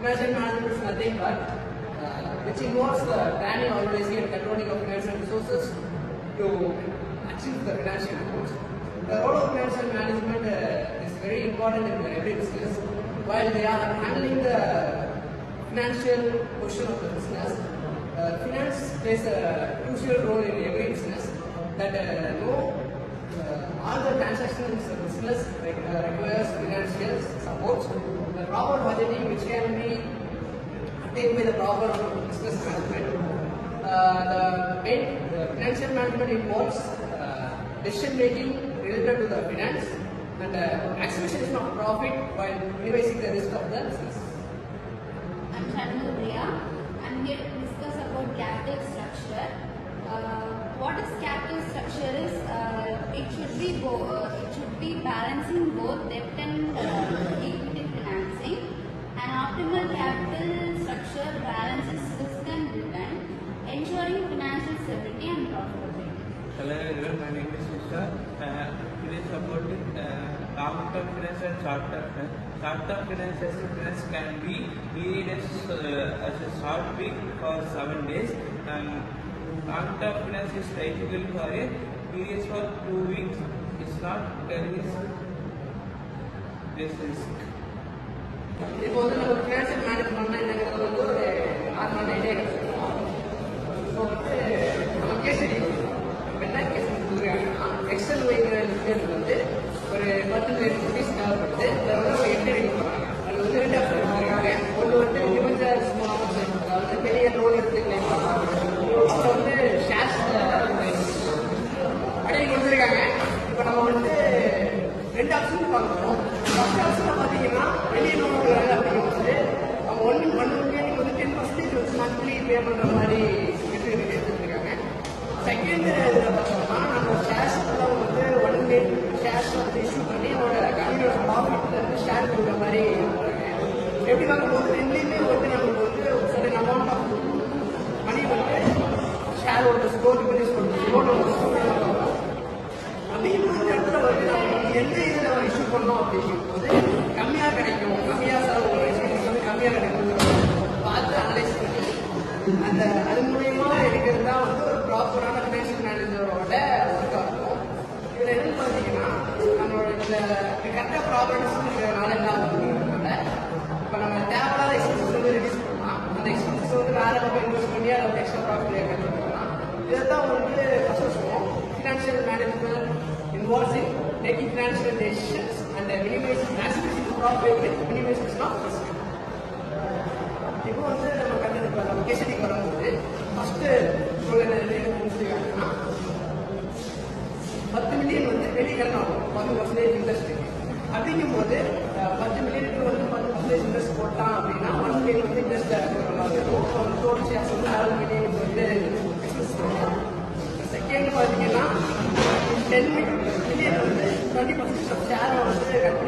financial management is nothing but which involves the planning, organizing, and controlling of financial resources to achieve the financial goals. The role of financial management is very important in every business. While they are handling the financial portion of the business, finance plays a crucial role in every business. That all the transactions in the business requires financial support. The proper budgeting, which can be attained by the proper business management. The financial management involves decision making related to the finance and maximization of profit while minimizing the risk of the business. I'm Shanmuga. I'm here to discuss about capital structure. What is capital structure is it should be balancing both debt and equity financing. An optimal capital structure balances risk and return, ensuring financial stability and profitability. Hello everyone, my name is Krishna. It is about long-term finance and short-term finance. Short-term finance can be period as a short week for 7 days, and long-term finance is typically for a period for 2 weeks. It's not very risk. இப்போ வந்து நம்ம financial மேனேஜ்மெண்ட்னா என்னங்கிறது வந்து ஒரு நார்மலான idea கிடைச்சிருக்கோம். இப்போ வந்து நம்ம கேஸ் என்ன கேஸ் கொடுக்குறாங்கன்னா எக்ஸல் வைக்கிற லிஸ்ட் வந்து ஒரு 10 million rupees தேவைப்படுது. அதில் வந்து ஒரு 8 ரெடி பண்ணுறாங்க. அதில் வந்து 2 ஆப்ஷன் கொடுக்குறாங்க. ஒன்று வந்து டிபெஞ்சர் ஸ்மால் அதாவது பெரிய லோன் எடுத்து கிளைம் பண்ணுறாங்க. அப்புறம் வந்து ஷேர்ஸ் அப்படியே கொடுத்துருக்காங்க. இப்போ நம்ம வந்து 2 ஆப்ஷன் பார்க்குறோம். ஃபர்ஸ்ட் ஆப்ஷனில் பார்த்தீங்கன்னா வெளியே லோன் கொடுக்குறாங்க அப்படிங்கும்போது அவங்க ஒன்று வந்து 10% வந்து மந்த்லி பே பண்ணுற மாதிரி எடுத்துருக்காங்க. செகண்ட் இதில் பார்த்தோம்னா நம்ம ஷேர்ஸ் வந்து 1 million ஷேர்ஸ் வந்து இஷ்யூ பண்ணி அவங்களோட கம்பெனியோட ப்ராஃபிட்ல இருந்து ஷேர் கொடுக்குற மாதிரி போகிறாங்க. எப்படி பார்க்கும்போது ரெண்டுலேயுமே வந்து நமக்கு வந்து ஒரு சடன் அமௌண்ட் ஆஃப் மணி வந்து ஷேரோட ஸ்கோர் ரிலீஸ் பண்ணுறோம். அப்படிங்கிற இடத்துல வந்து நம்ம எந்த இதில் இஷ்யூ பண்ணோம் அப்படிங்கும்போது கம்மியாக கிடைக்கும், கம்மியாக செலவு வந்து கம்மியாக கிடைக்கும் பார்த்து அனலைஸ் பண்ணி அந்த அது மூலயமா எடுக்கிறது தான் வந்து ஒரு ப்ராப்பரான ஃபினான்ஷியல் மேனேஜரோட ஒர்க்காக இருக்கும். இதில் என்னன்னு பார்த்தீங்கன்னா நம்மளோட இந்த கரெக்டாக ப்ராப்பர்ட்டிஸ் இருக்கிறதுனால என்ன அப்படிங்கிறதுனால இப்போ நம்ம தேவையில்லாத எக்ஸ்பென்சஸ் வந்து ரிலீஸ் பண்ணலாம். அந்த எக்ஸ்பென்சஸ் வந்து வேறு பக்கம் இன்வெஸ்ட் பண்ணி அதை எக்ஸ்ட்ரா ப்ராஃபிட் ஏற்படுத்தலாம். இதை தான் வந்து ஃபஸ்ட்டு சொல்லுவோம். Financial management involves in taking financial decisions and maximizing profit with minimization of risk. இப்போ வந்து நம்ம கேசடிக்கு வரும்போது ஃபர்ஸ்ட் முடிச்சுக்காங்கன்னா 10 மில்லியன் வந்து வெளியே கட்டணும் 10% இன்ட்ரெஸ்ட். அப்படிங்கும்போது 10 மில்லியனுக்கு வந்து 10% இன்ட்ரெஸ்ட் போட்டான் அப்படின்னா 1 மில்லியன் வந்து இன்ட்ரெஸ்ட் போடுற மாதிரி இருக்கும். டோட்டல் ஷேர்ஸ் வந்து 6 மில்லியனுக்கு வந்து எக்ஸ்பென்ஸ் பண்ணுவோம். செகண்ட் பார்த்தீங்கன்னா 10 மில்லியன் வந்து 20% ஷேரை வந்து கட்